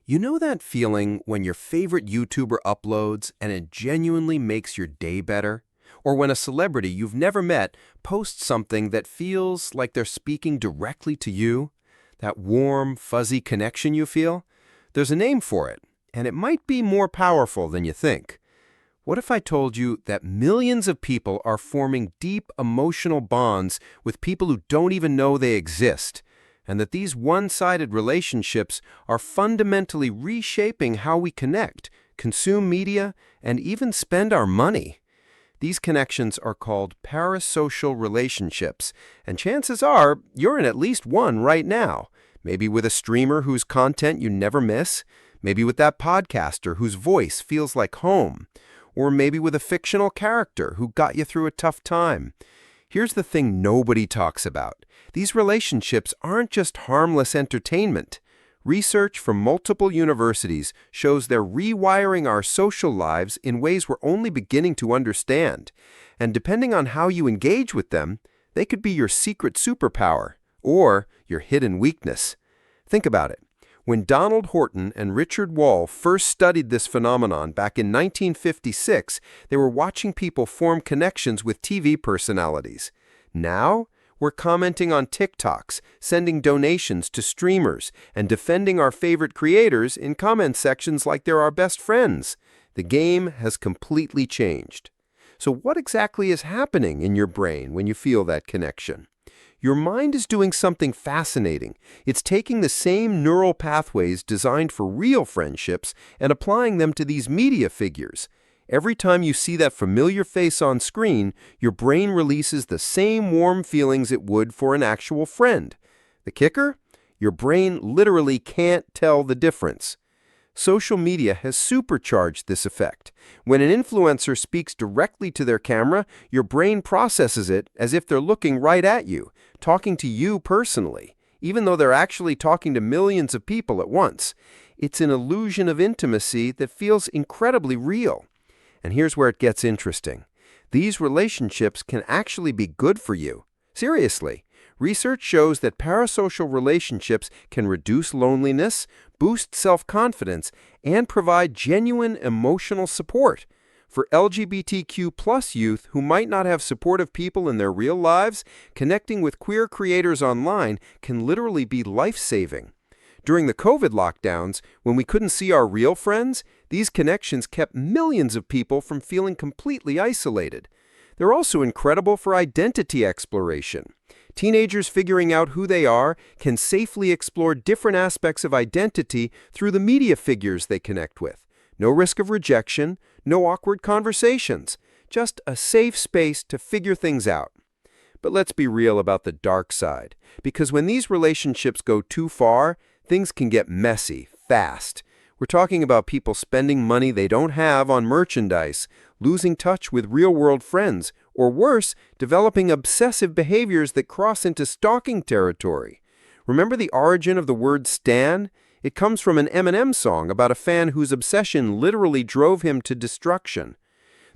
You know that feeling when your favorite YouTuber uploads and it genuinely makes your day better? Or when a celebrity you've never met posts something that feels like they're speaking directly to you? That warm, fuzzy connection you feel? There's a name for it, and it might be more powerful than you think. What if I told you that millions of people are forming deep emotional bonds with people who don't even know they exist, and that these one-sided relationships are fundamentally reshaping how we connect, consume media, and even spend our money? These connections are called parasocial relationships, and chances are you're in at least one right now. Maybe with a streamer whose content you never miss, maybe with that podcaster whose voice feels like home, or maybe with a fictional character who got you through a tough time. Here's the thing nobody talks about. These relationships aren't just harmless entertainment. Research from multiple universities shows they're rewiring our social lives in ways we're only beginning to understand. And depending on how you engage with them, they could be your secret superpower or your hidden weakness. Think about it. When Donald Horton and Richard Wall first studied this phenomenon back in 1956, they were watching people form connections with TV personalities. Now, we're commenting on TikToks, sending donations to streamers, and defending our favorite creators in comment sections like they're our best friends. The game has completely changed. So what exactly is happening in your brain when you feel that connection? Your mind is doing something fascinating. It's taking the same neural pathways designed for real friendships and applying them to these media figures. Every time you see that familiar face on screen, your brain releases the same warm feelings it would for an actual friend. The kicker? Your brain literally can't tell the difference. Social media has supercharged this effect. When an influencer speaks directly to their camera, your brain processes it as if they're looking right at you, talking to you personally, even though they're actually talking to millions of people at once. It's an illusion of intimacy that feels incredibly real. And here's where it gets interesting. These relationships can actually be good for you. Seriously. Research shows that parasocial relationships can reduce loneliness, boost self-confidence, and provide genuine emotional support. For LGBTQ+ youth who might not have supportive people in their real lives, connecting with queer creators online can literally be life-saving. During the COVID lockdowns, when we couldn't see our real friends, these connections kept millions of people from feeling completely isolated. They're also incredible for identity exploration. Teenagers figuring out who they are can safely explore different aspects of identity through the media figures they connect with. No risk of rejection, no awkward conversations, just a safe space to figure things out. But let's be real about the dark side, because when these relationships go too far, things can get messy fast. We're talking about people spending money they don't have on merchandise, losing touch with real-world friends, or worse, developing obsessive behaviors that cross into stalking territory. Remember the origin of the word stan? It comes from an Eminem song about a fan whose obsession literally drove him to destruction.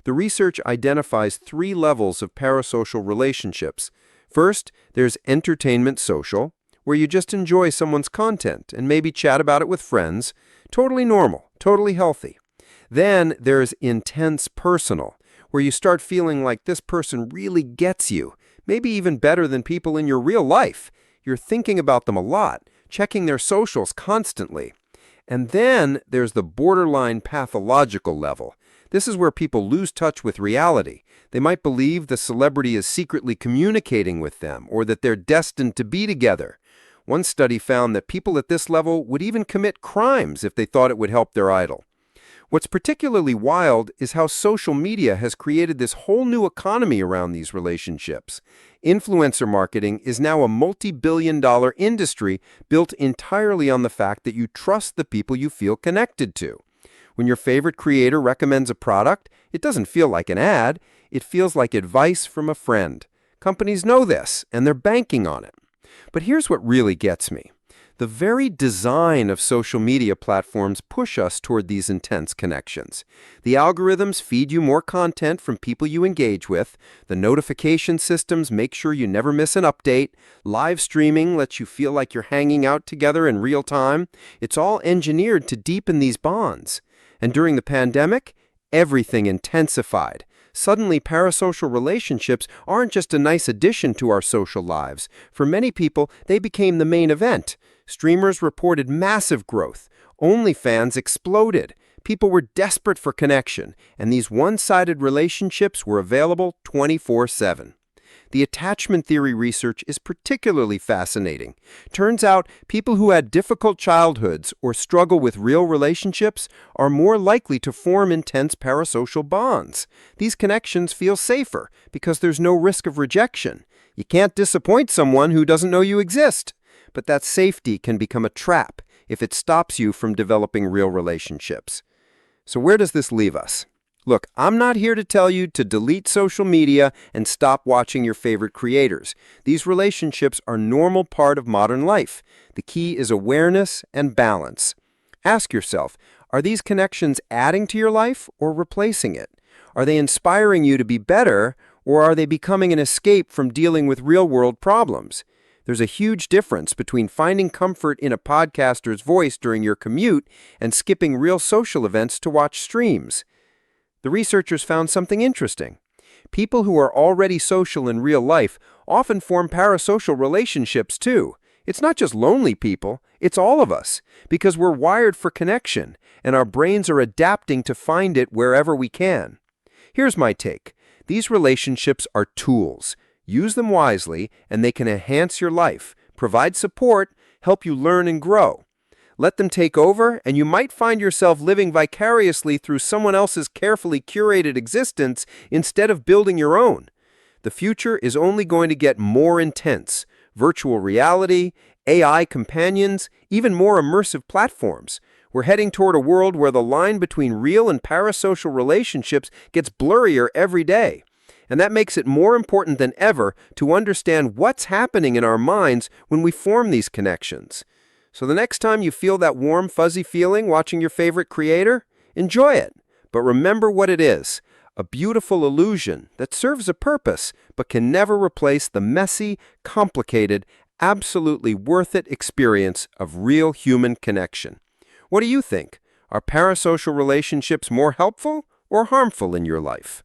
The research identifies 3 levels of parasocial relationships. First, there's entertainment social, where you just enjoy someone's content and maybe chat about it with friends. Totally normal, totally healthy. Then there's intense personal, where you start feeling like this person really gets you, maybe even better than people in your real life. You're thinking about them a lot, checking their socials constantly. And then there's the borderline pathological level. This is where people lose touch with reality. They might believe the celebrity is secretly communicating with them or that they're destined to be together. One study found that people at this level would even commit crimes if they thought it would help their idol. What's particularly wild is how social media has created this whole new economy around these relationships. Influencer marketing is now a multi-billion-dollar industry built entirely on the fact that you trust the people you feel connected to. When your favorite creator recommends a product, it doesn't feel like an ad, it feels like advice from a friend. Companies know this, and they're banking on it. But here's what really gets me. The very design of social media platforms push us toward these intense connections. The algorithms feed you more content from people you engage with. The notification systems make sure you never miss an update. Live streaming lets you feel like you're hanging out together in real time. It's all engineered to deepen these bonds. And during the pandemic, everything intensified. Suddenly, parasocial relationships aren't just a nice addition to our social lives. For many people, they became the main event. Streamers reported massive growth. OnlyFans exploded. People were desperate for connection, and these one-sided relationships were available 24/7. The attachment theory research is particularly fascinating. Turns out people who had difficult childhoods or struggle with real relationships are more likely to form intense parasocial bonds. These connections feel safer because there's no risk of rejection. You can't disappoint someone who doesn't know you exist. But that safety can become a trap if it stops you from developing real relationships. So where does this leave us? Look, I'm not here to tell you to delete social media and stop watching your favorite creators. These relationships are a normal part of modern life. The key is awareness and balance. Ask yourself, are these connections adding to your life or replacing it? Are they inspiring you to be better, or are they becoming an escape from dealing with real-world problems? There's a huge difference between finding comfort in a podcaster's voice during your commute and skipping real social events to watch streams. The researchers found something interesting. People who are already social in real life often form parasocial relationships too. It's not just lonely people, it's all of us, because we're wired for connection, and our brains are adapting to find it wherever we can. Here's my take. These relationships are tools. Use them wisely, and they can enhance your life, provide support, help you learn and grow. Let them take over, and you might find yourself living vicariously through someone else's carefully curated existence instead of building your own. The future is only going to get more intense. Virtual reality, AI companions, even more immersive platforms. We're heading toward a world where the line between real and parasocial relationships gets blurrier every day. And that makes it more important than ever to understand what's happening in our minds when we form these connections. So the next time you feel that warm, fuzzy feeling watching your favorite creator, enjoy it. But remember what it is, a beautiful illusion that serves a purpose but can never replace the messy, complicated, absolutely worth it experience of real human connection. What do you think? Are parasocial relationships more helpful or harmful in your life?